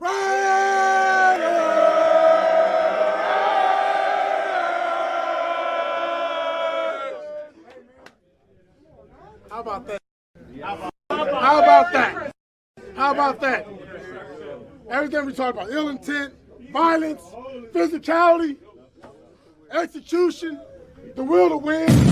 How about that? How about that? How about that? Everything we talk about, ill intent, violence, physicality, execution, the will to win.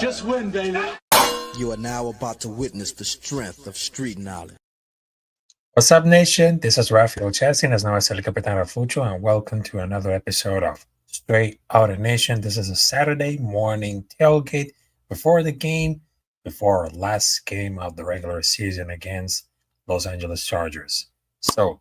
Just win, baby. You are now about to witness the strength of street knowledge. What's up, nation? This is Ralf, as known as el Capitán Rafucho, and welcome to another episode of Straight Outta Nation. This is a Saturday morning tailgate before the game, before our last game of the regular season against Los Angeles Chargers. So,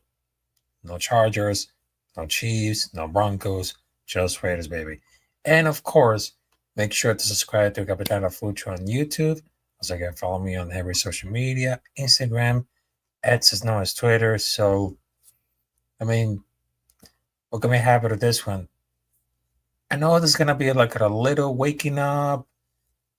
no Chargers, no Chiefs, no Broncos, just Raiders, baby. And of course, make sure to subscribe to Capitán Rafucho on YouTube. Also, you can follow me on every social media, Instagram, X is known as Twitter. So, I mean, what can we have out of this one? I know this is going to be like a little waking up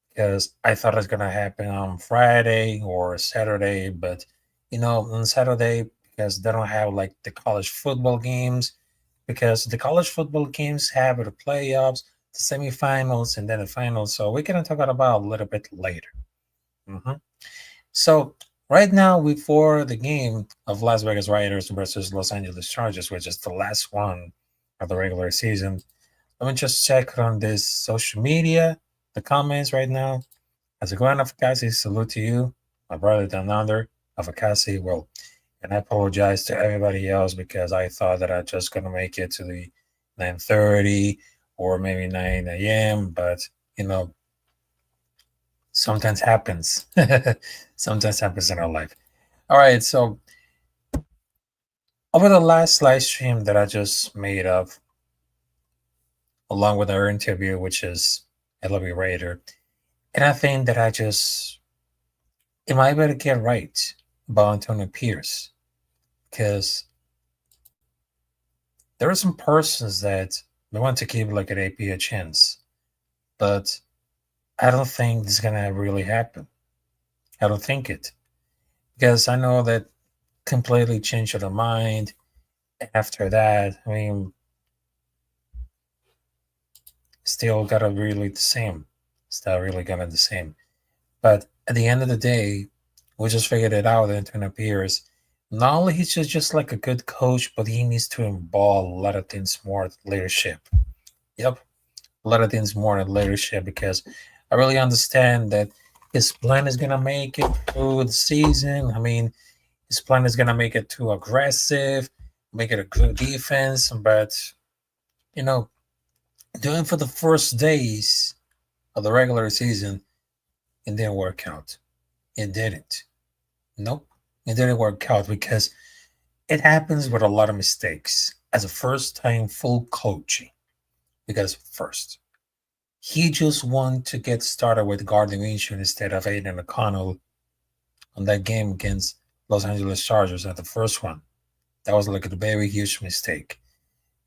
because I thought it was going to happen on Friday or Saturday. But, on Saturday, because they don't have like the college football games, because the college football games have the playoffs, the semifinals, and then the finals. So we're going to talk about a little bit later. So right now, before the game of Las Vegas Raiders versus Los Angeles Chargers, which is the last one of the regular season, let me just check on this social media, the comments right now. As a going of Cassie, salute to you, my brother down under of Akasi. Well, and I apologize to everybody else because I thought that I was just going to make it to the 9:30 or maybe 9 a.m. But, sometimes happens. Sometimes happens in our life. All right. So over the last live stream that I just made up, along with our interview, which is LB Raider, and I think that am I able to get right about Antonio Pierce? Because there are some persons that they want to keep like an AP a chance, but I don't think this is gonna really happen. I don't think it, because I know that completely changed their mind. After that, I mean, still gotta really the same. Still really gonna the same. But at the end of the day, we just figured it out that Antonio Pierce, not only he's just like a good coach, but he needs to involve a lot of things more leadership. Yep, a lot of things more in leadership, because I really understand that his plan is gonna make it through the season. I mean, his plan is gonna make it too aggressive, make it a good defense, but doing for the first days of the regular season, it didn't work out. It didn't. Nope. It didn't work out because it happens with a lot of mistakes as a first time full coaching. Because first, he just wanted to get started with guarding Minshew instead of Aiden O'Connell on that game against Los Angeles Chargers at the first one. That was like a very huge mistake.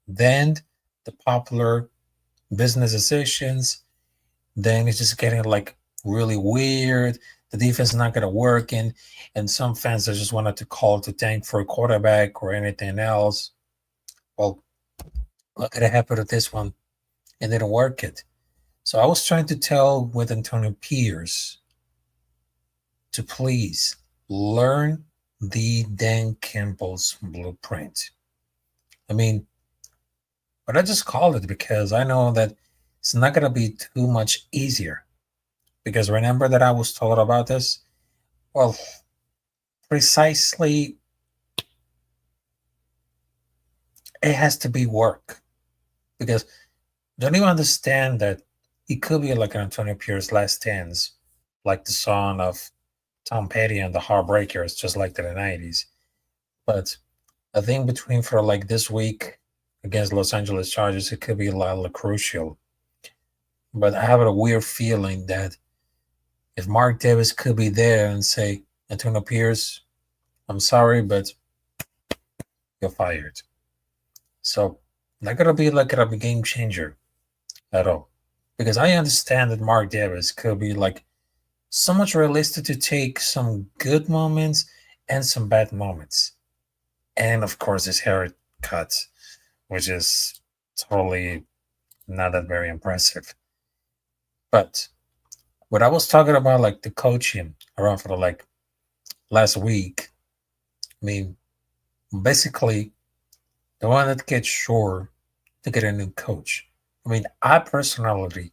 Then the popular business decisions, then it's just getting like really weird. The defense is not going to work, and some fans that just wanted to call to tank for a quarterback or anything else. Well, look at what happened with this one. It didn't work it. So I was trying to tell with Antonio Pierce to please learn the Dan Campbell's blueprint. I mean, but I just called it because I know that it's not going to be too much easier. Because remember that I was told about this? Well, precisely, it has to be work. Because don't you understand that it could be like an Antonio Pierce last stands, like the song of Tom Petty and the Heartbreakers, just like the 90s. But I think between for like this week against Los Angeles Chargers, it could be a lot crucial. But I have a weird feeling that if Mark Davis could be there and say, Antonio Pierce, I'm sorry, but you're fired. So not gonna be like a game changer at all. Because I understand that Mark Davis could be like so much realistic to take some good moments and some bad moments. And of course his haircut, which is totally not that very impressive. But what I was talking about, like the coaching around for the like last week, I mean, basically the one that gets sure to get a new coach. I mean, I personally,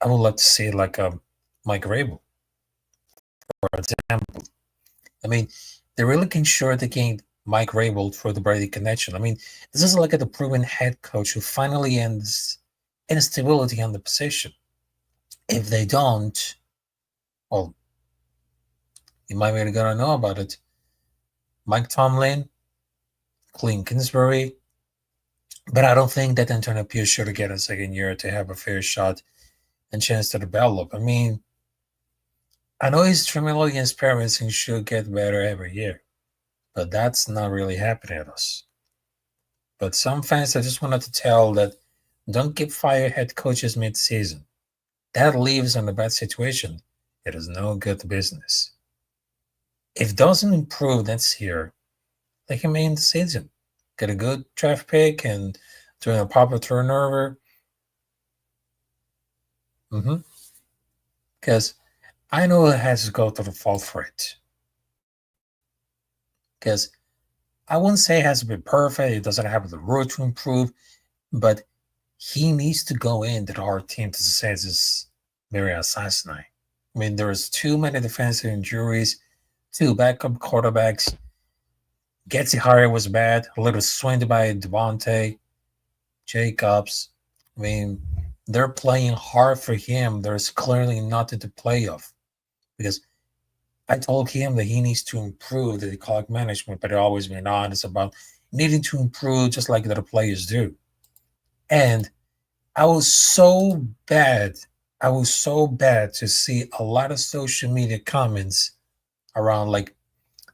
I would like to see like a Mike Rabel, for example. I mean, they're really looking sure to gain Mike Rabel for the Brady connection. I mean, this is like a proven head coach who finally ends instability on the position. If they don't, well, you might be gonna know about it. Mike Tomlin, Clint Kingsbury, but I don't think that Antonio Pierce should get a second year to have a fair shot and chance to develop. I mean, I know he's familiar against parents and should get better every year, but that's not really happening to us. But some fans, I just wanted to tell that don't get fire head coaches mid-season. That leaves in a bad situation. It is no good business. If it doesn't improve next year, they can make the season. Get a good draft pick and doing a proper turnover. Because I know it has to go to the fault for it. Because I wouldn't say it has to be perfect. It doesn't have the road to improve, but he needs to go into our team to say this is very assassinate. I mean, there's too many defensive injuries, 2 backup quarterbacks. Getsy Harry was bad, a little swinged by Devontae Jacobs. I mean, they're playing hard for him. There's clearly nothing to play off. Because I told him that he needs to improve the clock management, but I've always been honest about needing to improve just like the other players do. And I was so bad to see a lot of social media comments around like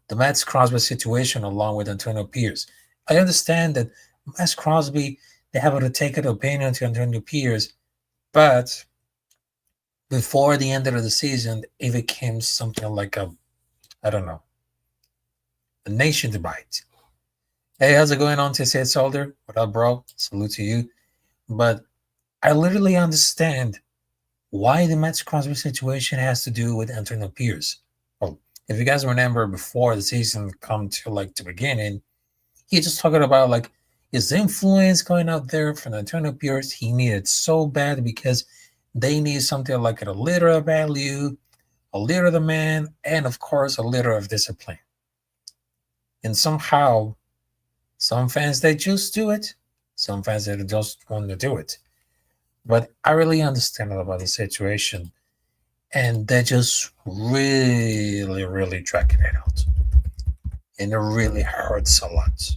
the Max Crosby situation along with Antonio Pierce. I understand that Max Crosby, they have to take an opinion to Antonio Pierce, but before the end of the season, it became something like a nation debate. Hey, how's it going on, TC Solder? What up, bro? Salute to you. But I literally understand why the Max Crosby situation has to do with Antonio Pierce. Well, if you guys remember before the season come to like the beginning, he just talking about like his influence going out there from Antonio Pierce. He needed so bad because they need something like a leader of value, a leader of the man, and of course a leader of discipline. And somehow, some fans they just do it, some fans they just want to do it. But I really understand about the situation. and they're just really, really dragging it out. And it really hurts a lot.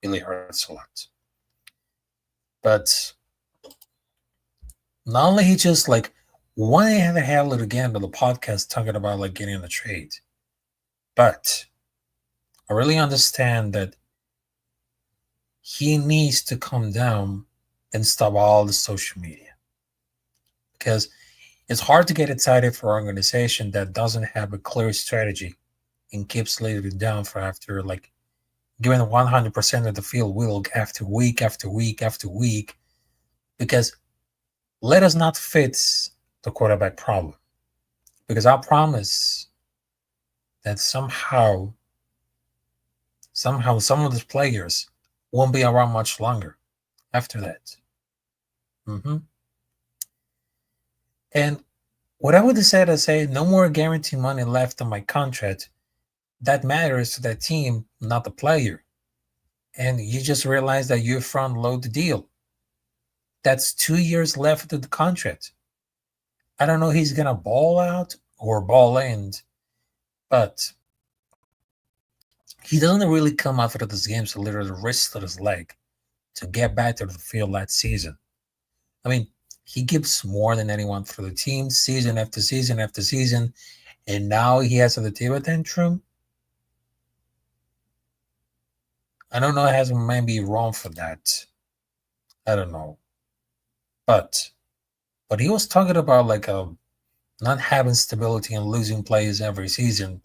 Really hurts a lot. But not only he just like, why have I had it again to the podcast talking about like getting a trade? But I really understand that he needs to come down and stop all the social media, because it's hard to get excited for an organization that doesn't have a clear strategy and keeps letting it down for after like giving 100% of the field will after week after week after week. Because let us not fix the quarterback problem, because I promise that somehow some of the players won't be around much longer after that. And what I would decide to say, no more guarantee money left on my contract. That matters to that team, not the player. And you just realize that you front load the deal. That's 2 years left of the contract. I don't know if he's gonna ball out or ball in, but he doesn't really come after this game to literally risk his leg to get back to the field last season. I mean, he gives more than anyone for the team, season after season after season, and now he has a table tantrum. I don't know, it has might be wrong for that. I don't know. But he was talking about like not having stability and losing players every season.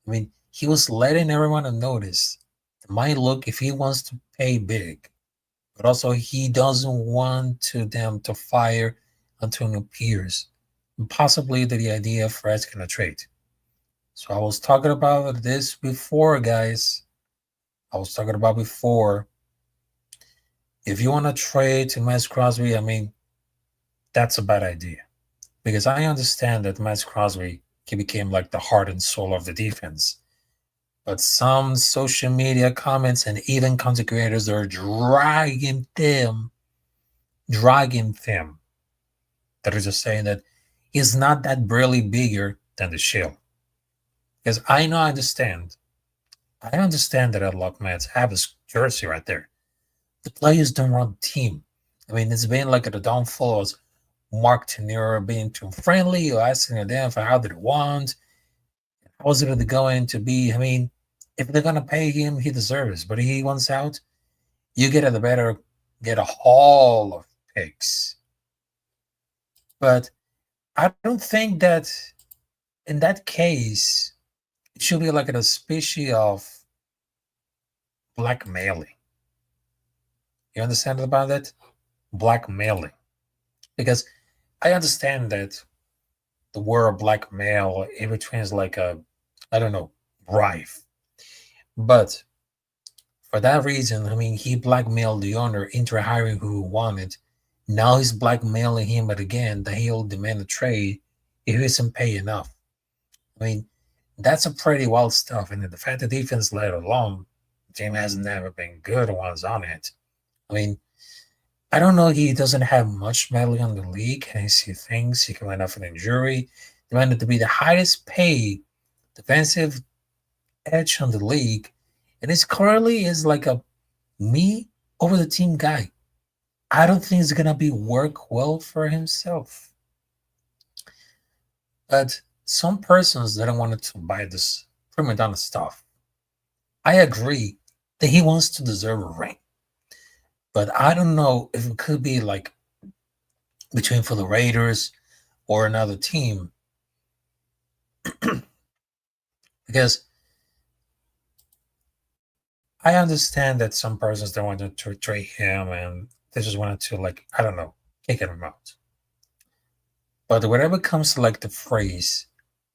I mean, he was letting everyone notice it might look if he wants to pay big, but also he doesn't want them to fire Antonio Pierce, and possibly the idea of asking a trade. So I was talking about this before, guys. If you want to trade to Max Crosby, I mean, that's a bad idea. Because I understand that Max Crosby became like the heart and soul of the defense. But some social media comments and even content creators are dragging them. That are just saying that he's not that really bigger than the Shield. Because I understand that a lot of Mets have his jersey right there. The players don't run the team. I mean, it's been like the downfall of Mark Tannera being too friendly or asking them for how they want. How's it going to be? I mean, if they're going to pay him, he deserves. But if he wants out, you get a haul of picks. But I don't think that in that case, it should be like a species of blackmailing. You understand about that? Blackmailing. Because I understand that the word blackmail, in between is like bribe. But for that reason, I mean, he blackmailed the owner into hiring who he wanted. Now he's blackmailing him again that he'll demand a trade if he doesn't pay enough. I mean, that's a pretty wild stuff. And the fact that defense let alone, team has never been good ones on it. I mean, I don't know. He doesn't have much medal on the league, and he thinks he can end up an injury. Demanded to be the highest paid defensive edge on the league, and it's currently is like a me over the team guy. I don't think it's gonna be work well for himself. But some persons that don't want to buy this prima donna stuff. I agree that he wants to deserve a ring. But I don't know if it could be like between for the Raiders or another team. Because I understand that some persons don't want to trade him and they just wanted to kick him out. But whenever it comes to like the phrase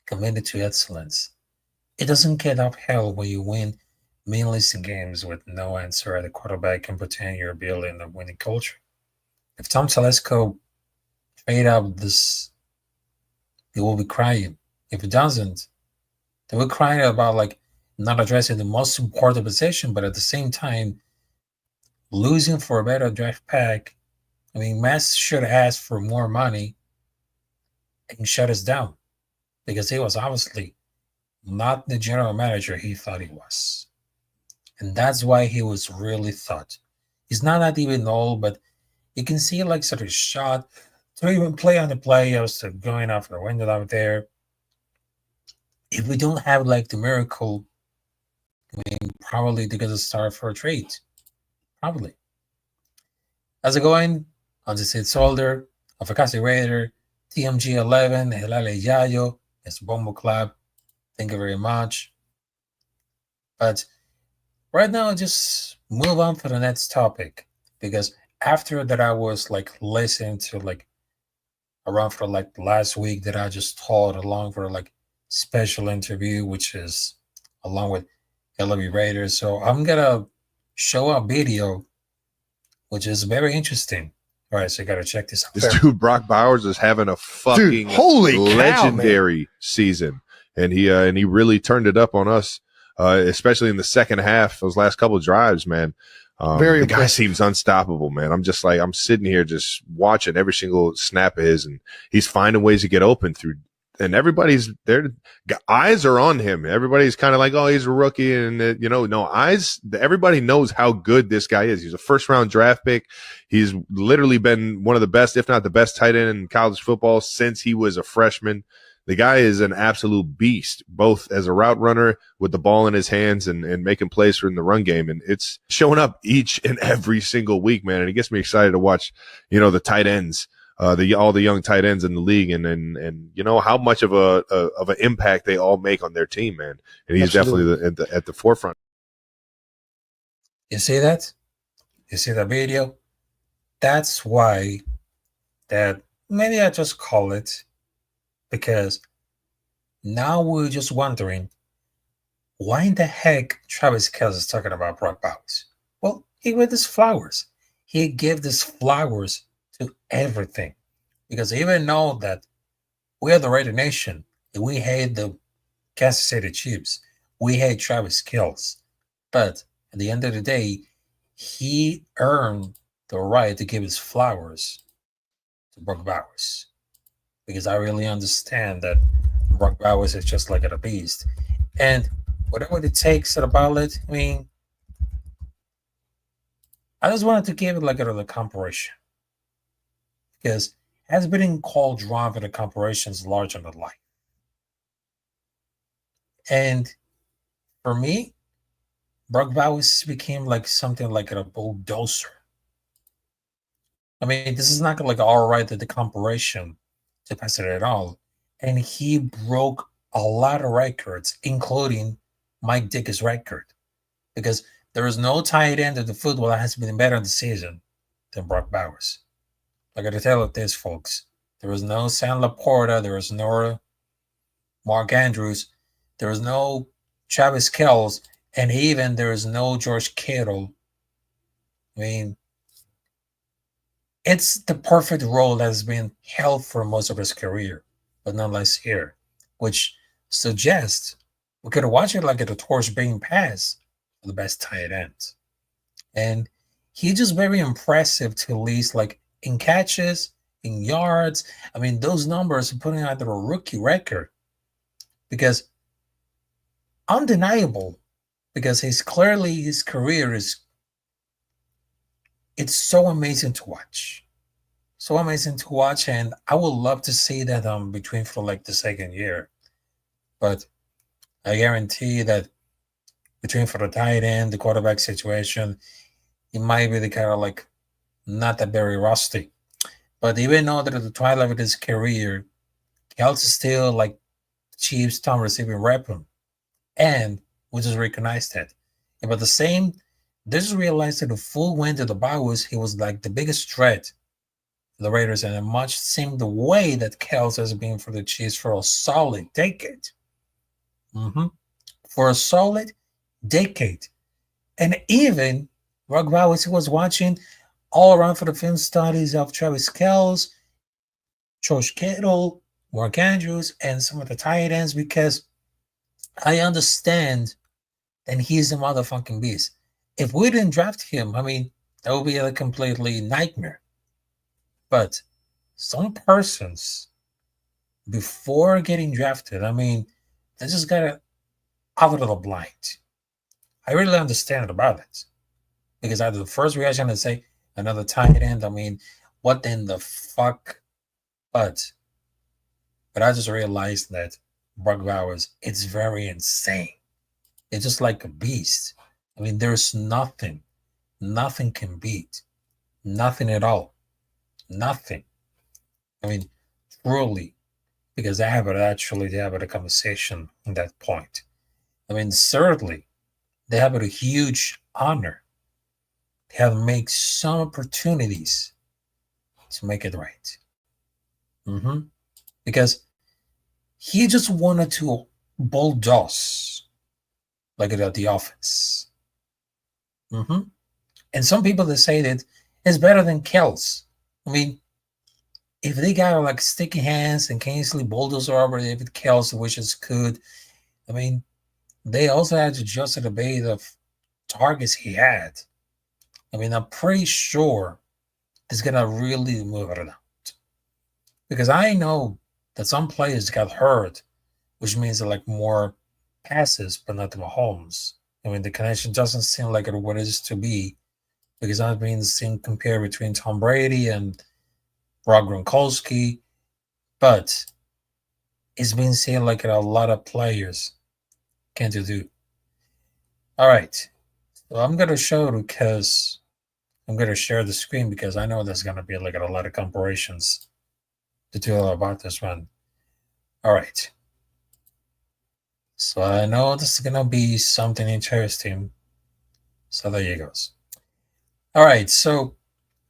committed to excellence, it doesn't get upheld when you win meaningless games with no answer at the quarterback and pretend you're building a winning culture. If Tom Telesco trade out this, he will be crying. If it doesn't, they will cry about not addressing the most important position, but at the same time losing for a better draft pick. I mean, Mass should ask for more money and shut us down. because he was obviously not the general manager he thought he was. And that's why he was really thought. He's not that even old, but you can see like sort of shot to even play on the playoffs, to going off the window out there. If we don't have like the miracle, I mean, probably they're going to start for a trade. Probably. How's it going? On the Sid Solder, Afakasi Raider, TMG11, Helale Yayo, it's Bombo Club. Thank you very much. But right now, just move on to the next topic, because after that, I was like listening to like around for like last week that I just taught along for like special interview, which is along with LB Raiders. So I'm gonna show a video, which is very interesting. All right, so you gotta check this out. This dude Brock Bowers is having a fucking legendary season, and he really turned it up on us, especially in the second half. Those last couple of drives, man. The guy seems unstoppable, man. I'm sitting here just watching every single snap of his, and he's finding ways to get open through. And everybody's there. Eyes are on him. Everybody's kind of like, oh, he's a rookie. And, everybody knows how good this guy is. He's a first round draft pick. He's literally been one of the best, if not the best tight end in college football since he was a freshman. The guy is an absolute beast, both as a route runner with the ball in his hands and making plays for in the run game. And it's showing up each and every single week, man. And it gets me excited to watch, the tight ends. All the young tight ends in the league, and how much of an impact they all make on their team, man. And he's definitely at the forefront. You see that? You see the video? That's why that maybe I just call it, because now we're just wondering why in the heck Travis Kelce is talking about Brock Bowers. Well, he gave this flowers. He gave this flowers to everything, because even know that we are the Raider Nation and we hate the Kansas City Chiefs. We hate Travis Kelce, but at the end of the day, he earned the right to give his flowers to Brock Bowers, because I really understand that Brock Bowers is just like a beast, and whatever it takes about it. I mean, I just wanted to give it like a comparison, because it has been called driving the comparisons larger than life. And for me, Brock Bowers became like something like a bulldozer. I mean, this is not like all right that the comparison to pass it at all. And he broke a lot of records, including Mike Dick's record, because there is no tight end of the football that has been better in the season than Brock Bowers. I got to tell you this, folks. There was no Sam Laporta. There was no Mark Andrews. There was no Travis Kelce. And even there is no George Kittle. I mean, it's the perfect role that has been held for most of his career, but nonetheless here, which suggests we could watch it like a torch being passed for the best tight end. And he's just very impressive, to at least like in catches, in yards. I mean, those numbers are putting out a rookie record, because undeniable, because his career is, it's so amazing to watch. So amazing to watch, and I would love to see that between for like the second year. But I guarantee that between for the tight end, the quarterback situation, it might be the kind of like not that very rusty. But even though that at the twilight of his career, Kelce is still like Chiefs' top receiving weapon, and we just recognize that. And but the same, they just realized that the full wind of the Bowers, he was like the biggest threat for the Raiders, and it much seemed the way that Kelce has been for the Chiefs for a solid decade. For a solid decade. And even Brock Bowers, he was watching all around for the film studies of Travis Kelce, George Kittle, Mark Andrews, and some of the tight ends, because I understand that he's a motherfucking beast. If we didn't draft him, I mean, that would be a completely nightmare. But some persons before getting drafted. I mean, they just got it out of the blind. I really understand about it. Because I had the first reaction to say another tight end. I mean, what in the fuck? But I just realized that Brock Bowers, it's very insane. It's just like a beast. I mean, there's nothing can beat. Nothing at all. Nothing. I mean, truly, because I have actually have a conversation on that point. I mean, certainly, they have a huge honor. They have made some opportunities to make it right. Because he just wanted to bulldoze like the offense. And some people that say that it's better than Kells. I mean, if they got like sticky hands and can easily bulldoze over David Kells, which is good, I mean, they also had to adjust the bait of targets he had. I mean, I'm pretty sure it's gonna really move it out. Because I know that some players got hurt, which means like more passes, but not to Mahomes. I mean, the connection doesn't seem like what it is to be, because I've been seeing compare between Tom Brady and Rob Gronkowski, but it's been seen like a lot of players can't do. All right, so I'm gonna show because I'm gonna share the screen because I know there's gonna be like a lot of comparisons to do about this one. All right. So I know this is gonna be something interesting. So there you goes. All right, so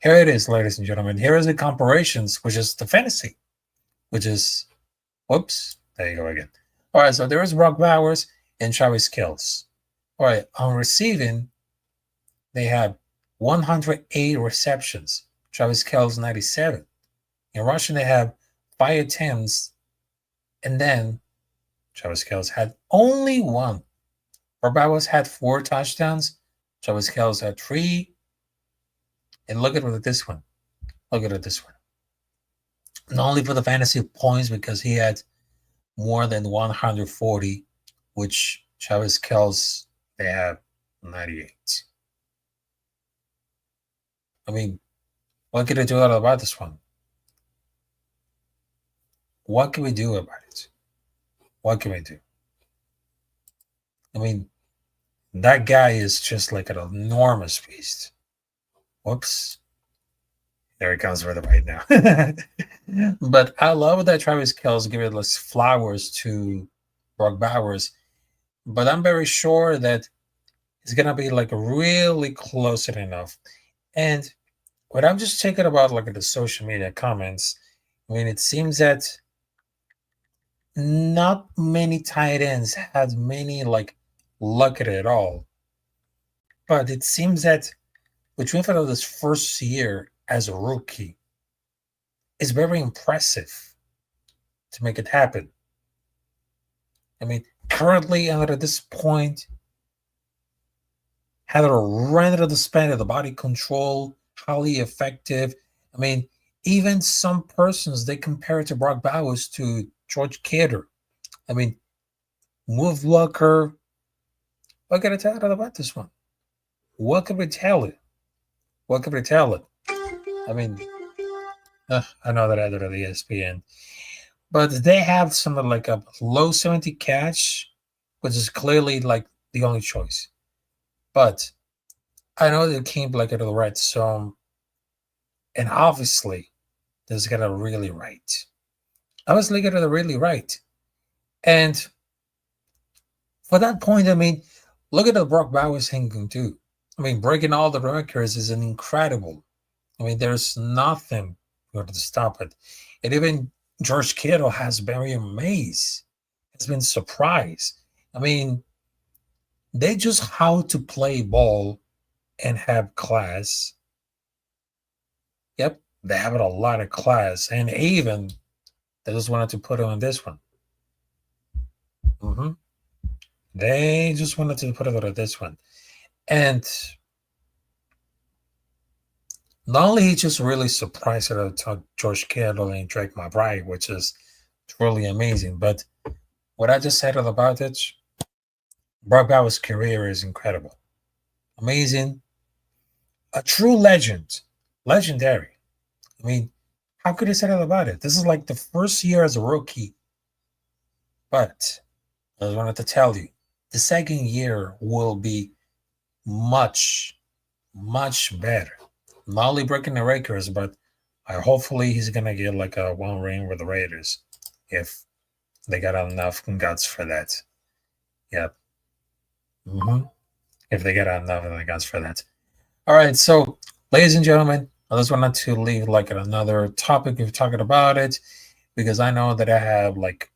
here it is, ladies and gentlemen. Here is the comparisons, which is the fantasy, which is, whoops, there you go again. All right, so there is Brock Bowers and Travis Kelce. All right, on receiving, they have 108 receptions. Travis Kelce 97. In rushing, they have 5 attempts, and then Travis Kelce had only 1. Brock Bowers had 4 touchdowns. Travis Kelce had 3. And look at this one. Look at this one. Not only for the fantasy points, because he had more than 140, which Travis Kelce, they have 98. I mean, what can I do about this one? What can we do about it? What can we do? I mean, that guy is just like an enormous beast. Whoops. There he comes with it right now. But I love that Travis Kelce giving us flowers to Brock Bowers. But I'm very sure that it's going to be like really close enough. And what I'm just checking about like the social media comments, I mean, it seems that not many tight ends had many like luck at all. But it seems that between this first year as a rookie, it's very impressive to make it happen. I mean, currently at this point, had a run of the span of the body control, highly effective. I mean, even some persons, they compare it to Brock Bowers to George Kittle. I mean, move blocker. What can I tell you about this one? What can we tell it? What can we tell it? I mean, I know that I did at the ESPN. But they have something like a low 70 catch, which is clearly like the only choice. But I know they came like at the right zone. And obviously, this got it really right. Obviously, got it really right. And for that point, I mean, look at the Brock Bowers thing too. I mean, breaking all the records is an incredible. I mean, there's nothing going to stop it. And even George Kittle has been amazed. Has been surprised. I mean, they just how to play ball and have class. Yep, they have a lot of class. And even they just wanted to put it on this one. They just wanted to put it on this one. And not only he just really surprised at George Kittle and Drake McBride, which is truly amazing. But what I just said about it, Brock Bowers' career is incredible. Amazing. A true legend. Legendary. I mean, how could I say that about it? This is like the first year as a rookie. But I just wanted to tell you, the second year will be much, much better. Not only breaking the records, but hopefully he's going to get like a one ring with the Raiders if they got enough guts for that. Yep. If they get enough guts for that. All right, so ladies and gentlemen, I just wanted to leave like another topic of talking about it because I know that I have like,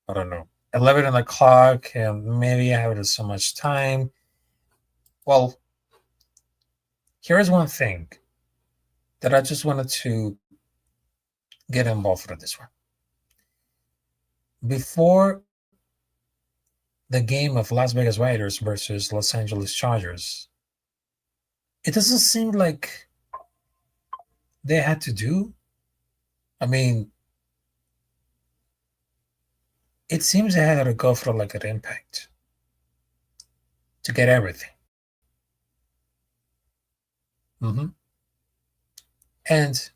I don't know, 11 o'clock and maybe I have so much time. Well, here's one thing that I just wanted to get involved with this one. Before the game of Las Vegas Raiders versus Los Angeles Chargers, it doesn't seem like they had to do. I mean, it seems they had to go for like an impact to get everything. And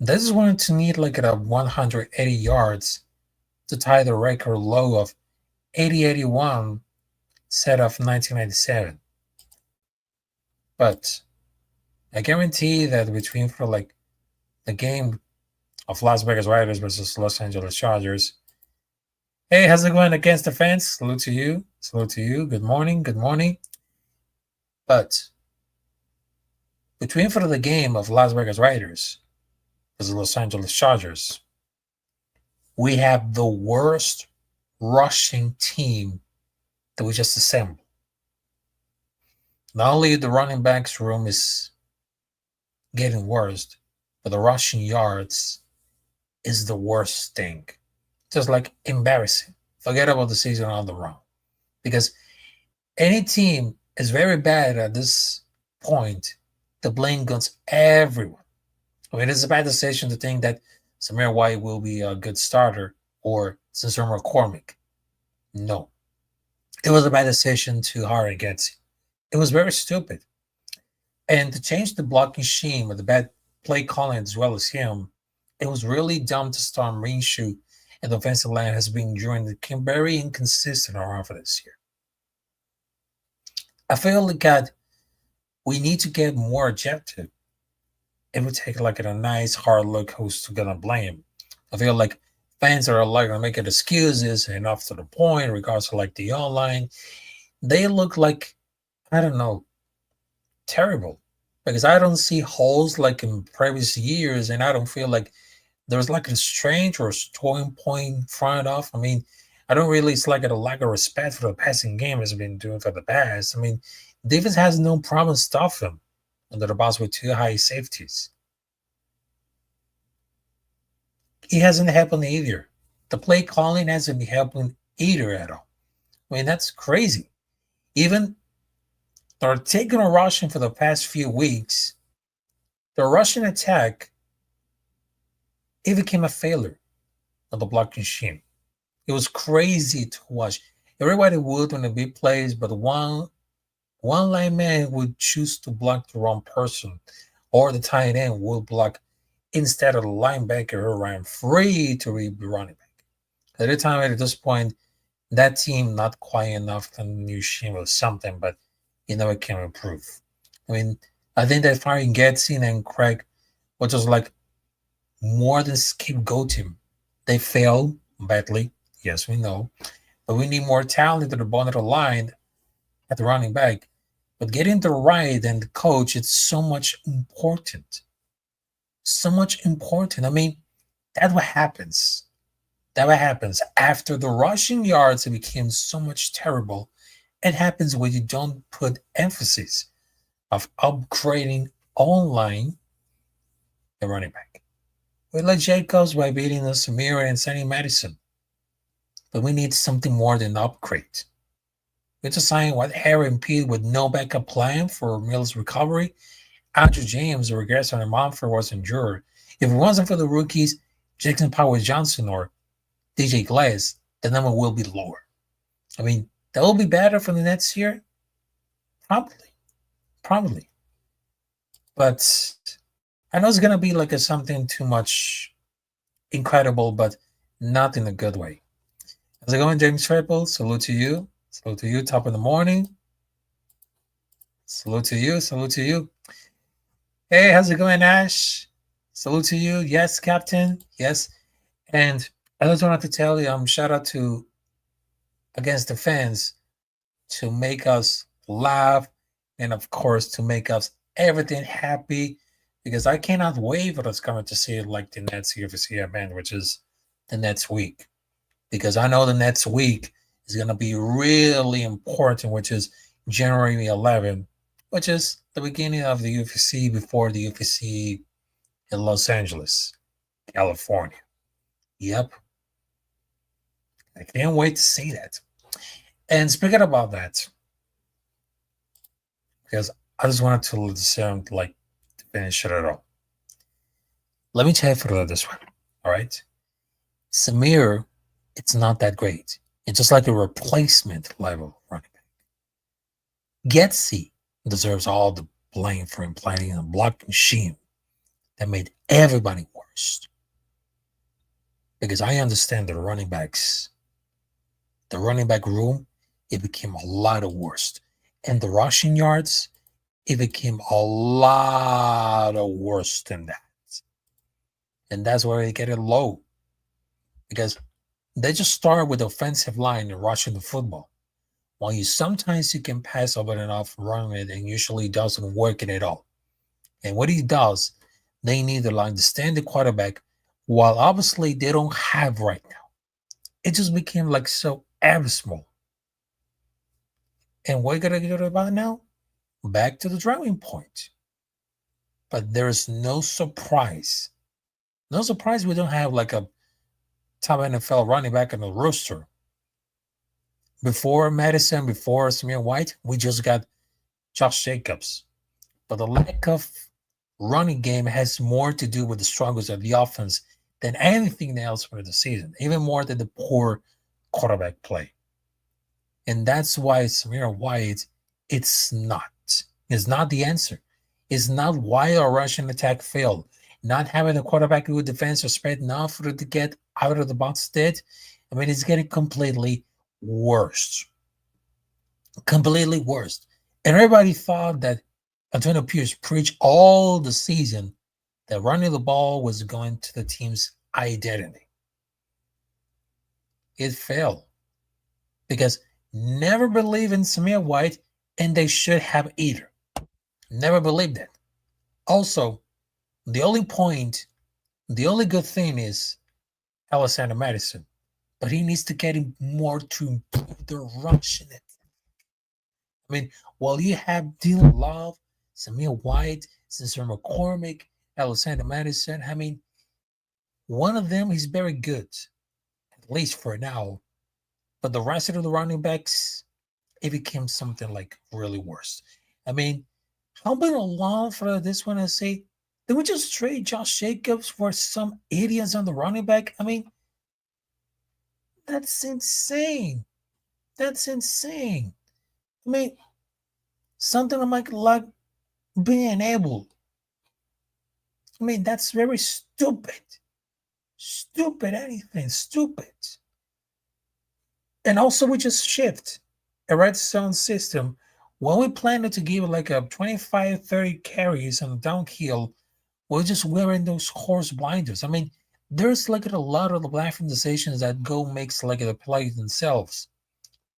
this is wanted to need like a 180 yards to tie the record low of 80-81 set of 1997. But I guarantee that between for like the game of Las Vegas Raiders versus Los Angeles Chargers, hey, how's it going against the fence? Salute to you. Salute to you. Good morning. Good morning. But between for the game of Las Vegas Raiders versus Los Angeles Chargers, we have the worst rushing team that we just assembled. Not only the running backs room is getting worse, but the rushing yards is the worst thing. Just like embarrassing. Forget about the season on the run. Because any team is very bad at this point to blame guns everyone. I mean, it's a bad decision to think that Samir White will be a good starter or Sincere McCormick. No. It was a bad decision to hire against him. It was very stupid. And to change the blocking scheme with the bad play calling as well as him, it was really dumb to start Minshew, and the offensive line has been very inconsistent around for this year. I feel like God, we need to get more objective. It would take like a nice hard look who's gonna blame. I feel like fans are like gonna make excuses and off to the point in regards to like the online. They look like, I don't know, terrible. Because I don't see holes like in previous years, and I don't feel like there's like a strange or strong point front off. I mean, I don't really, it's like a lack of respect for the passing game has been doing for the past. I mean, defense has no problem stopping him under the box with two high safeties. It hasn't happened either. The play calling hasn't been helping either at all. I mean, that's crazy. Even they're taking a rushing for the past few weeks. The Russian attack, it became a failure on the blocking scheme. It was crazy to watch. Everybody would on the big plays, but one lineman would choose to block the wrong person, or the tight end would block instead of the linebacker who ran free to be running back. At the time, at this point, that team not quite enough to new scheme or something, but you know it can improve. I mean, I think that firing Getsin and Craig was just like more than scapegoating. They failed badly, yes, we know, but we need more talent at the bottom of the line at the running back. But getting the right and the coach, it's so much important. So much important. I mean, that's what happens. That what happens after the rushing yards. It became so much terrible. It happens when you don't put emphasis of upgrading online the running back. We let Jacobs by beating the Samira and Sonny Madison. But we need something more than upgrade. We just signed what Harry and Pete with no backup plan for Mills' recovery. Andrew James regressed when Mumford was injured. If it wasn't for the rookies, Jackson Powers Johnson or DJ Glass, the number will be lower. I mean, that will be better for the next year? Probably. But I know it's going to be like something too much incredible, but not in a good way. How's it going, James Triple? Salute to you. Salute to you, top of the morning. Salute to you. Hey, how's it going, Ash? Salute to you. Yes, Captain. Yes. And I just wanted to tell you, shout out to Against the Fans to make us laugh and, of course, to make us everything happy, because I cannot wait for us coming to see it like the next UFC event, which is the next week. Because I know the next week is going to be really important, which is January 11th, which is the beginning of the UFC before the UFC in Los Angeles, California. Yep. I can't wait to see that. And speaking about that, because I just wanted to sound like to finish it all. Let me tell you for this one, all right? Samir, it's not that great. It's just like a replacement level running back. Getsy deserves all the blame for implanting a block machine that made everybody worse. Because I understand the running back room, it became a lot of worse. And the rushing yards, it became a lot of worse than that. And that's where they get it low. Because they just start with the offensive line and rushing the football. While sometimes you can pass over and off running it, and usually doesn't work it at all. And what he does, they need to understand the quarterback, while obviously they don't have right now. It just became like so abysmal. And what are going to get about now? Back to the drawing point. But there's no surprise. No surprise we don't have like a top NFL running back in the roster. Before Madison, before Samir White, we just got Josh Jacobs. But the lack of running game has more to do with the struggles of the offense than anything else for the season, even more than the poor quarterback play. And that's why Samir White, it's not the answer. It's not why our Russian attack failed. Not having a quarterback who defense or spread enough for it to get out of the box did. I mean, it's getting completely worse. Completely worse. And everybody thought that Antonio Pierce preached all the season that running the ball was going to the team's identity. It failed. Because never believed in Samir White, and they should have either. Never believed it. Also, the only good thing is Alexander Madison. But he needs to get him more to improve the rushing it. I mean, while you have Dylan Love, Samir White, Cesar McCormick, Alexander Madison, I mean, one of them is very good, at least for now. But the rest of the running backs, it became something like really worse. I mean, how about along for this one and say, did we just trade Josh Jacobs for some idiots on the running back? I mean, that's insane. That's insane. I mean, something like being able. I mean, that's very stupid. Stupid anything. Stupid. And also, we just shift a red zone system. When we planned to give like a 25, 30 carries on the downhill, we're just wearing those horse blinders. I mean, there's like a lot of the platform decisions that go makes like the play themselves.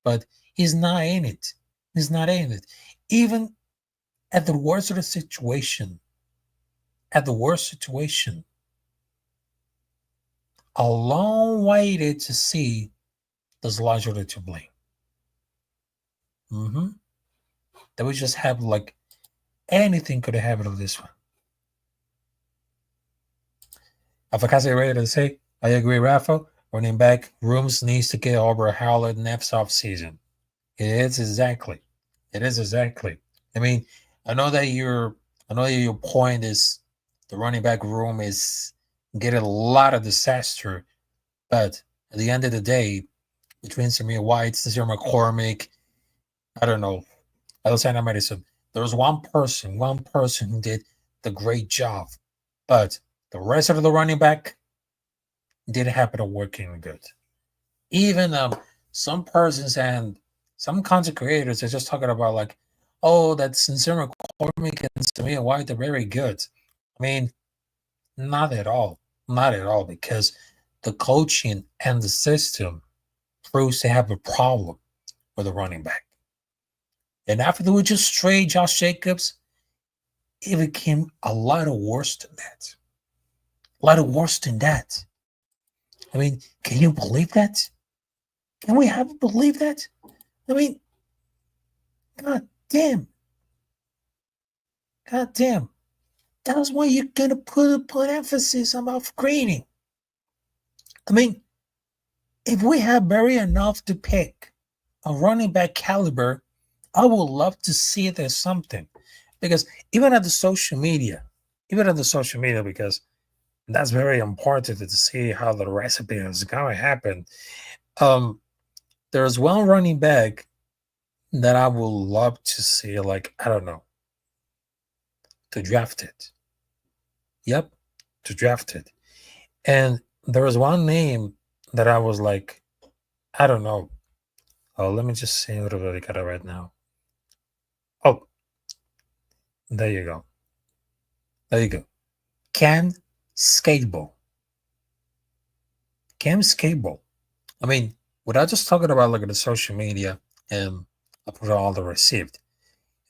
But he's not in it. He's not in it. Even at the worst of the situation, a long waited to see there's largely to blame. That we just have like anything could have happened on this one. Afakase ready to say, I agree, Rafa. Running back rooms needs to get over Howlett next off season. It is exactly. I mean, I know that your point is the running back room is getting a lot of disaster, but At the end of the day, between Samir White, Cesar McCormick, I don't know, Alexander Madison, there was one person who did the great job, but the rest of the running back didn't happen to working good. Even some persons and some content creators are just talking about like, oh, that Sincere McCormick and Samir White are very good. I mean, not at all. Not at all, because the coaching and the system proves to have a problem with the running back. And after we just trade Josh Jacobs, it became a lot worse than that. A lot worse than that. I mean, can you believe that? Can we have believe that? I mean, God damn. God damn. That's why you're gonna put emphasis on upgrading. I mean, if we have very enough to pick a running back caliber, I would love to see there's something. Because even at the social media, because that's very important to see how the recipe is gonna happen. There's one running back that I would love to see, like, I don't know, to draft it. Yep, to draft it. And there was one name that I was like, I don't know. Oh, let me just see what I got it right now. Oh, there you go. There you go. Cam Skateball. Cam Skateball. I mean, without just talking about like the social media, and I put all the received.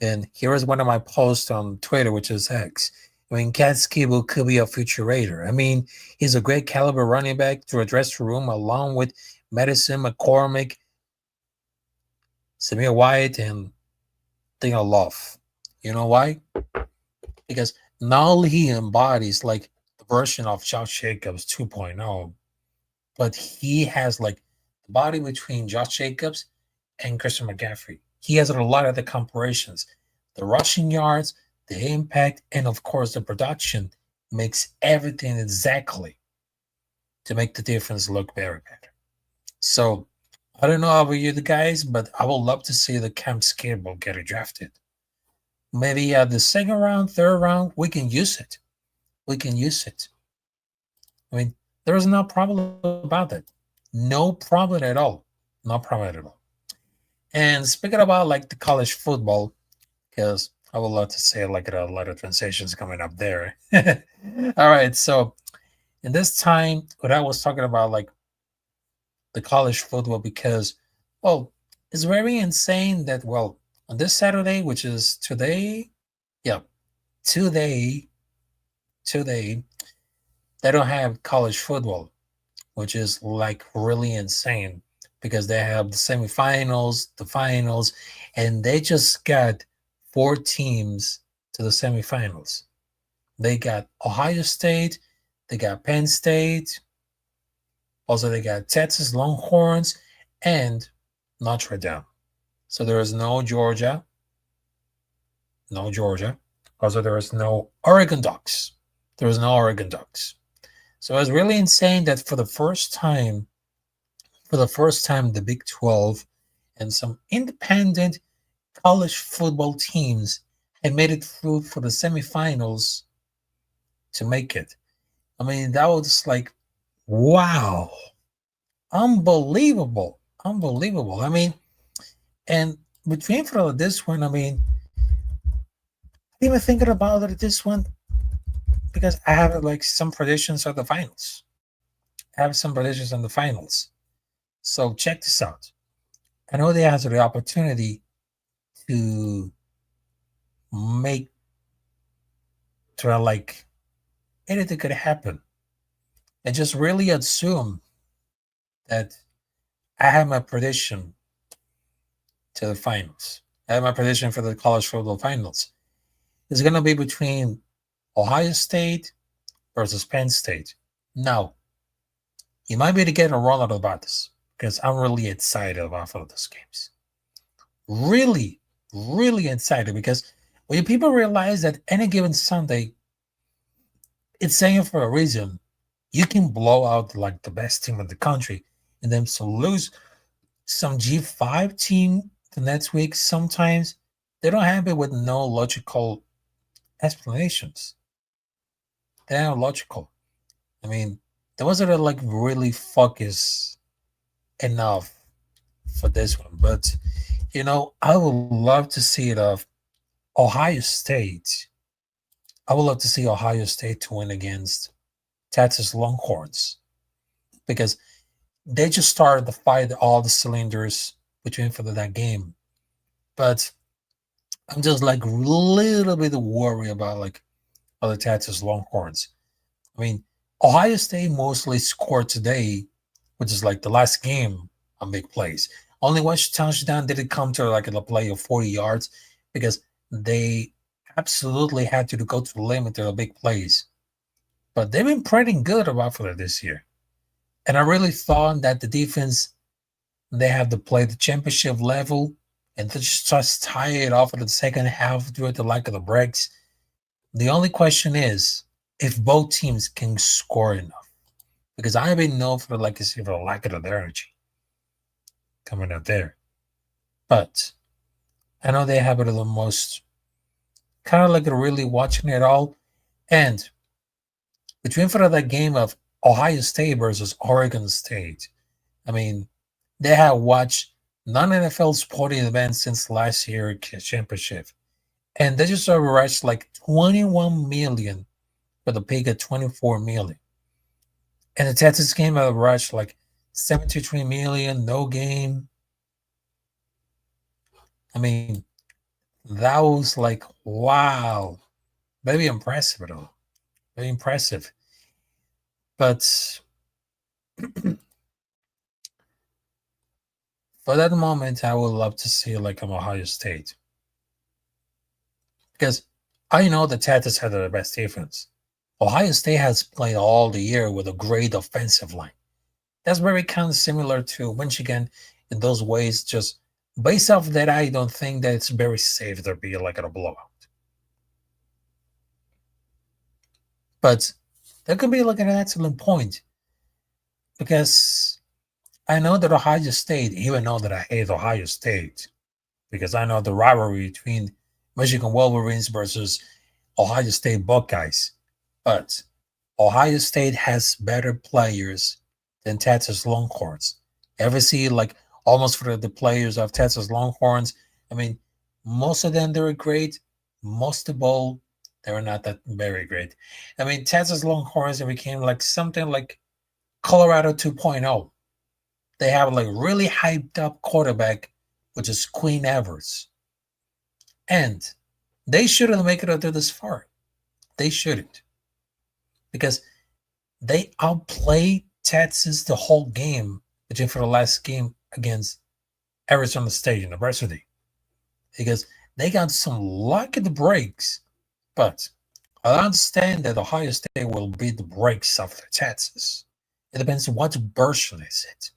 And here is one of my posts on Twitter, which is X. I mean, Cat Skibble could be a future Raider. I mean, he's a great caliber running back to address the room along with Madison, McCormick, Samir White, and Daniel Love. You know why? Because not only he embodies like the version of Josh Jacobs 2.0, but he has like the body between Josh Jacobs and Christian McCaffrey. He has a lot of the comparisons. The rushing yards, the impact, and of course the production makes everything exactly to make the difference look very better. So I don't know about you guys, but I would love to see the Cam Skateball get drafted. Maybe the second round, third round, we can use it. We can use it. I mean, there is no problem about that. No problem at all. No problem at all. And speaking about like the college football, because I would love to say like a lot of transitions coming up there. All right, so in this time, what I was talking about like the college football, because well, it's very insane that well on this Saturday, which is today, today, they don't have college football, which is like really insane because they have the semifinals, the finals, and they just got 4 teams to the semifinals. They got Ohio State, they got Penn State, also they got Texas Longhorns and Notre Dame. So there is no Georgia. Also, there is no Oregon Ducks. So it's really insane that for the first time, the Big 12 and some independent college football teams had made it through for the semifinals to make it. I mean, that was like, wow, unbelievable. I mean, and between for this one, I mean, I'm even thinking about it, this one, because I have like some predictions of the finals. So check this out. I know they have the opportunity to make to like anything could happen, and just really assume that I have my prediction to the finals. I have my prediction for the college football finals. It's going to be between Ohio State versus Penn State. Now, you might be to get a rollout about this because I'm really excited about all of those games. Really, really excited because when people realize that any given Sunday, it's saying for a reason, you can blow out like the best team in the country and then to lose some G5 team the next week, sometimes they don't have it with no logical explanations. They're not logical. I mean, they wasn't like really focused enough for this one. But I would love to see it of Ohio State. I would love to see Ohio State to win against Texas Longhorns, because they just started to fire all the cylinders between for that game. But I'm just like a little bit worried about like other Texas Longhorns. I mean, Ohio State mostly scored today, which is like the last game on big plays. Only one touchdown didn't come to like a play of 40 yards because they absolutely had to go to the limit to the big plays. But they've been pretty good about for this year. And I really thought that the defense, they have to play the championship level and to just tie it off in the second half due to lack of the breaks. The only question is if both teams can score enough. Because I have been known for the lack of their energy coming out there. But I know they have it the most kind of like really watching it all. And between for that game of Ohio State versus Oregon State, I mean, they have watched non-NFL sporting events since last year's championship. And they just averaged like 21 million with a peak at 24 million. And the Texas game averaged like 73 million, no game. I mean, that was like, wow. Very impressive at all. Very impressive. But for that moment, I would love to see like Ohio State. Because I know the Texas had the best defense. Ohio State has played all the year with a great offensive line. That's very kind of similar to Michigan in those ways. Just based off that, I don't think that it's very safe to be like at a blowout. But that could be like an excellent point. Because I know that Ohio State, even though that I hate Ohio State, because I know the rivalry between Michigan Wolverines versus Ohio State Buckeyes. But Ohio State has better players than Texas Longhorns. Ever see like almost for the players of Texas Longhorns? I mean, most of them, they were great. Most of all, they were not that very great. I mean, Texas Longhorns, it became like something like Colorado 2.0. They have like really hyped up quarterback, which is Queen Evers. And they shouldn't make it up to this far. They shouldn't. Because they outplayed Texas the whole game, which for the last game against Arizona State University. Because they got some luck at the breaks. But I understand that Ohio State will beat the brakes of Texas. It depends on what version is it.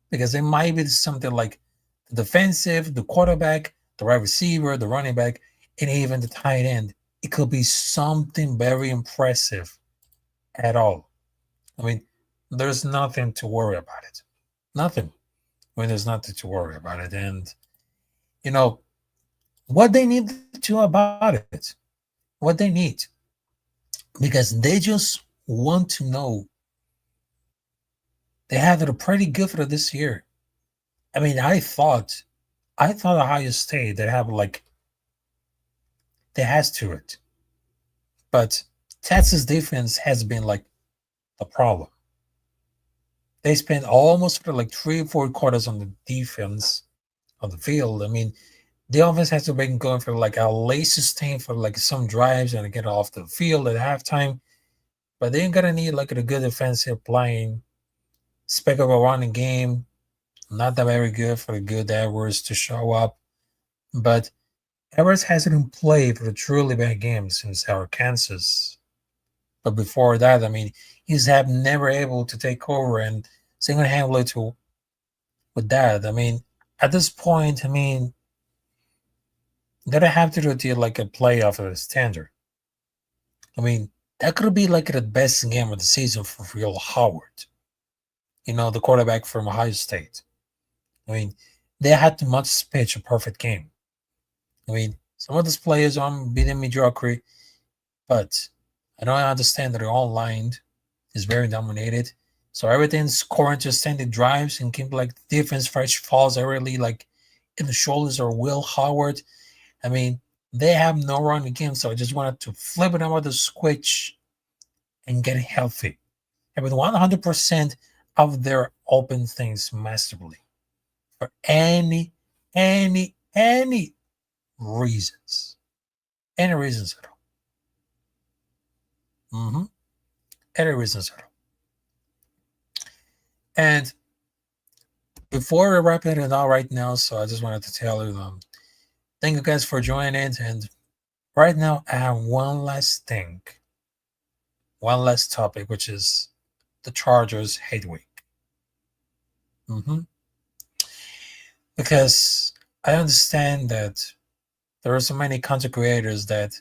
Because it might be something like the defensive, the quarterback, the wide receiver, the running back, and even the tight end. It could be something very impressive at all. I mean, there's nothing to worry about it. Nothing. I mean, there's nothing to worry about it. And, what they need to do about it. What they need. Because they just want to know they have it pretty good for this year. I mean, I thought Ohio State, they have like, they has to it. But Texas defense has been like the problem. They spent almost for like 3 or 4 quarters on the defense on the field. I mean, the offense has to be going for like a late sustain for like some drives and get off the field at halftime. But they ain't gonna need like a good defensive playing, spec of a running game. Not that very good for the good Edwards to show up. But Edwards hasn't played for a truly bad game since Arkansas. But before that, I mean, he's never able to take over and single-handedly with that. I mean, at this point, I mean, they're gonna have to do like a playoff of the standard. I mean, that could be like the best game of the season for Real Howard. the quarterback from Ohio State. I mean, they had to much pitch a perfect game. I mean, some of these players are beating mediocrity, but I understand that they're all lined. Is very dominated. So everything's scoring to extended drives and keep like defense fresh falls early, like in the shoulders of Will Howard. I mean, they have no run game, so I just wanted to flip it over the switch and get healthy. And with 100% of their open things masterfully for any reasons. Any reasons at all. Any reasons at all. And before we're wrapping it up right now, so I just wanted to tell you, thank you guys for joining. And right now, I have one last topic, which is the Chargers hate week. Because I understand that there are so many content creators that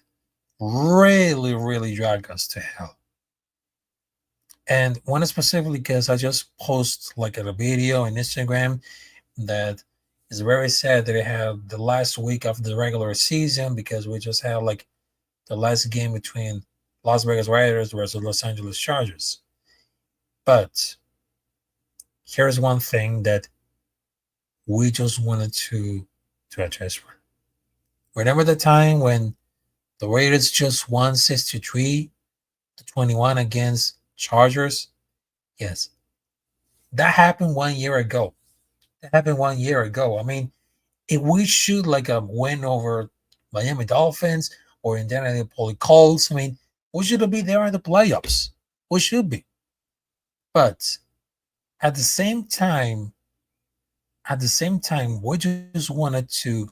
really drag us to hell. And one specifically because I just post like a video on Instagram that is very sad that they have the last week of the regular season because we just had like the last game between Las Vegas Raiders versus Los Angeles Chargers. But here's one thing that we just wanted to address. Remember the time when the Raiders just won 63-21 against Chargers? Yes. That happened 1 year ago. I mean, if we shoot like a win over Miami Dolphins or Indianapolis Colts, I mean, we should be there in the playoffs. We should be. But at the same time, we just wanted to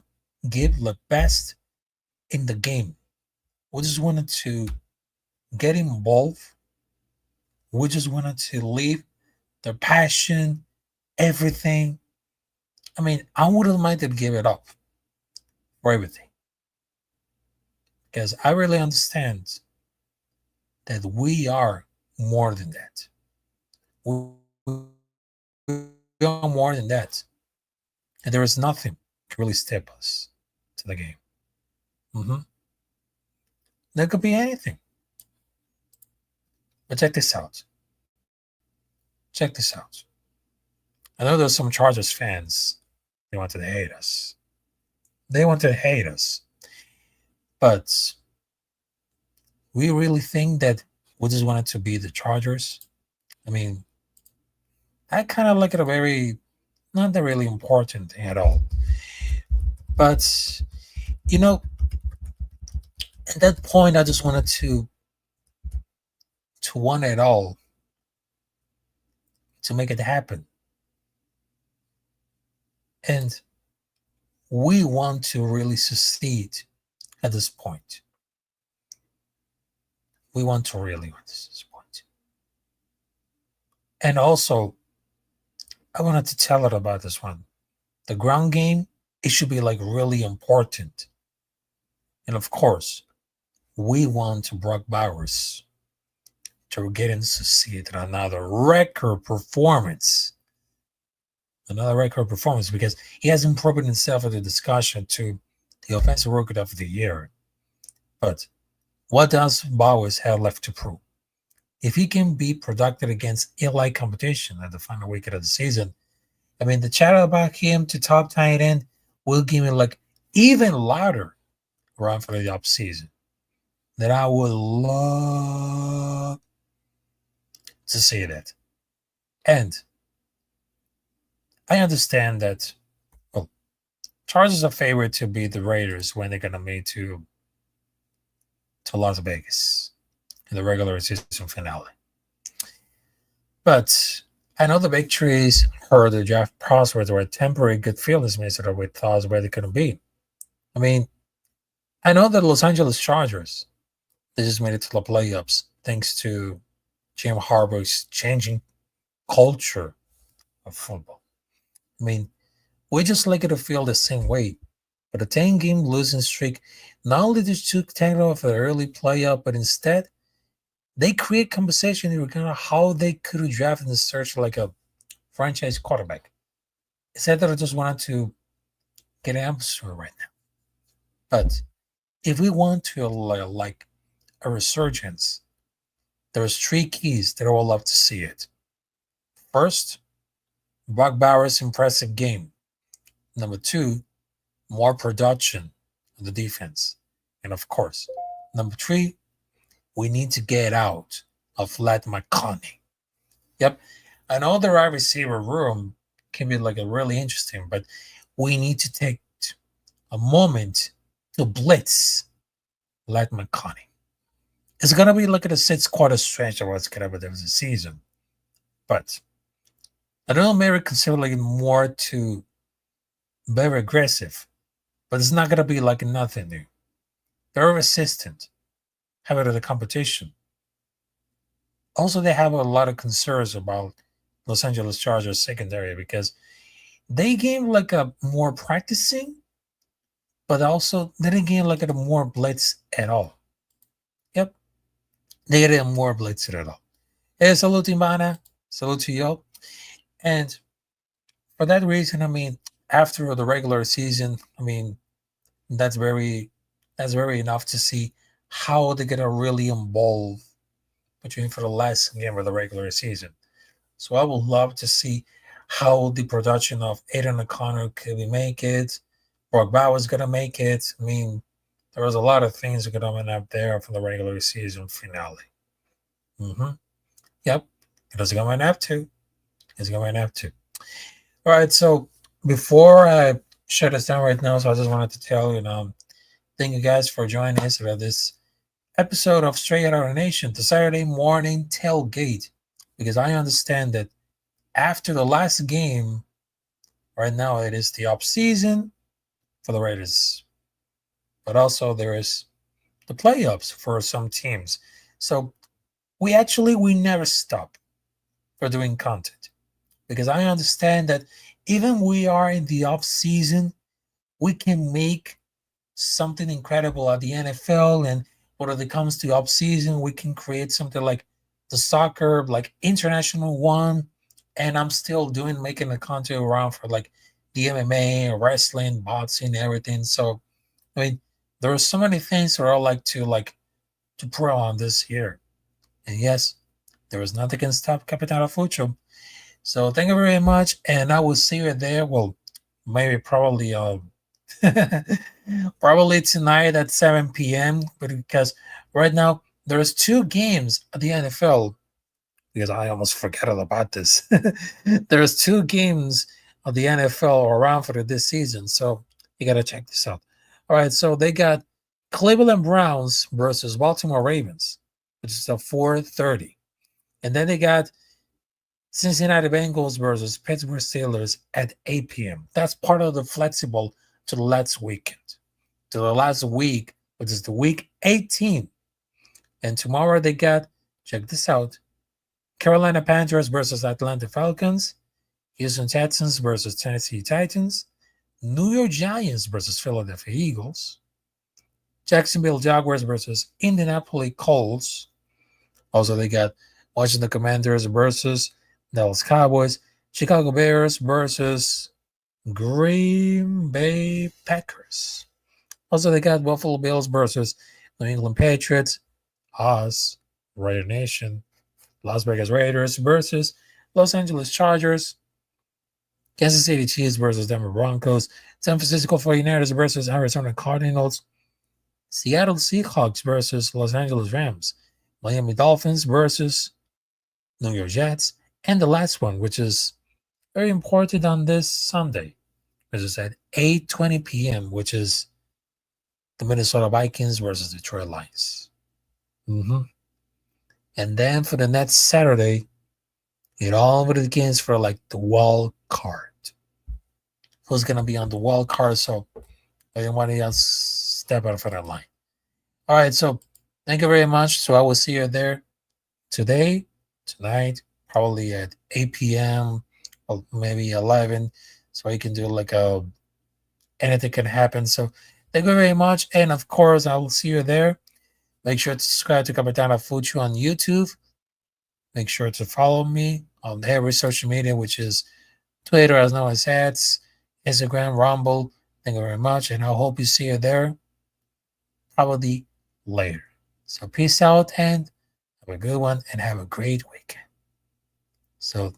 give the best in the game. We just wanted to get involved. We just wanted to leave their passion, everything. I mean, I wouldn't mind to give it up for everything. Because I really understand that we are more than that. We are more than that. And there is nothing to really step us to the game. There could be anything. But check this out. I know there's some Chargers fans. They wanted to hate us. But we really think that we just wanted to be the Chargers. I mean, I kind of like it not that really important thing at all. But, at that point, I just wanted to want it all to make it happen. And we want to really succeed at this point. And also, I wanted to tell it about this one. The ground game, it should be like really important. And of course, we want Brock Bowers to get and succeed in another record performance because he hasn't proven himself in the discussion to the offensive rookie of the year. But what does Bowers have left to prove? If he can be productive against elite competition at the final week of the season, I mean, the chatter about him to top tight end will give me like even louder run for the offseason that I would love to see that. And I understand that, Chargers are favored to beat the Raiders when they're going to meet to Las Vegas in the regular season finale. But I know the victories hurt the draft prospects were temporary good feelings made that we thought where they could be. I mean, I know that Los Angeles Chargers, they just made it to the playoffs thanks to Jim Harbaugh's changing culture of football. I mean, we just like it to feel the same way. But a 10-game losing streak, not only just took tank off the early playoff, but instead, they create conversation regarding how they could have drafted and search like a franchise quarterback. It said that I just wanted to get an answer right now. But if we want to like a resurgence, there's 3 keys that I would love to see it. First, Brock Bowers' impressive game. Number 2, more production on the defense. And of course, number 3, we need to get out of Lat McConaughey. Yep, I know the wide receiver room can be like a really interesting, but we need to take a moment to blitz Lat McConaughey. It's gonna be like at a 6-quarter stretch of what's gonna be the season, but I don't know, maybe consider like more to very aggressive, but it's not gonna be like nothing new. Very resistant, have it at the competition. Also, they have a lot of concerns about Los Angeles Chargers secondary because they gained like a more practicing, but also they didn't gain like a more blitz at all. Yep, they didn't more blitz at all. Hey, salute Timbana, salute to you. And for that reason, I mean, after the regular season, I mean, that's very enough to see how they're gonna really involve between for the last game of the regular season. So I would love to see how the production of Aiden O'Connor could we make it. Brock Bowers gonna make it. I mean, there was a lot of things that could open up there for the regular season finale. Yep, it is going to have to. It's going to have to. All right, so before I shut us down right now, so I just wanted to tell you, thank you guys for joining us for this episode of Straight Outta Nation, the Saturday morning tailgate, because I understand that after the last game, right now it is the off season for the Raiders, but also there is the playoffs for some teams. So we never stop for doing content, because I understand that even we are in the off season, we can make something incredible at the NFL, and when it comes to off season, we can create something like the soccer, like international one. And I'm still making the content around for like the MMA, wrestling, boxing, everything. So, I mean, there are so many things that I like to pro on this year. And yes, there is nothing can stop Capitán Rafucho. So thank you very much, and I will see you there. Well, maybe probably probably tonight at 7 p.m. because right now there's 2 games at the NFL. Because I almost forgot all about this. There's 2 games of the NFL around for this season, so you gotta check this out. All right, so they got Cleveland Browns versus Baltimore Ravens, which is at 4:30, and then they got Cincinnati Bengals versus Pittsburgh Steelers at 8 p.m. That's part of the flexible to the last weekend, to the last week, which is the week 18. And tomorrow they got, check this out, Carolina Panthers versus Atlanta Falcons, Houston Texans versus Tennessee Titans, New York Giants versus Philadelphia Eagles, Jacksonville Jaguars versus Indianapolis Colts. Also, they got Washington Commanders versus Dallas Cowboys, Chicago Bears versus Green Bay Packers. Also, they got Buffalo Bills versus New England Patriots, Oz, Raider Nation, Las Vegas Raiders versus Los Angeles Chargers, Kansas City Chiefs versus Denver Broncos, San Francisco 49ers versus Arizona Cardinals, Seattle Seahawks versus Los Angeles Rams, Miami Dolphins versus New York Jets, and the last one, which is very important on this Sunday, which is at 8:20 p.m., which is the Minnesota Vikings versus Detroit Lions. And then for the next Saturday, it all begins for like the wild card. Who's going to be on the wild card? So I didn't want to step out of that line. All right, so thank you very much. So I will see you there today, tonight, probably at 8 p.m. or maybe 11. So you can do like anything can happen. So thank you very much. And of course, I will see you there. Make sure to subscribe to Capitán Rafucho on YouTube. Make sure to follow me on every social media, which is Twitter as Noah said, Instagram, Rumble. Thank you very much, and I hope you see you there probably later. So peace out and have a good one and have a great weekend. So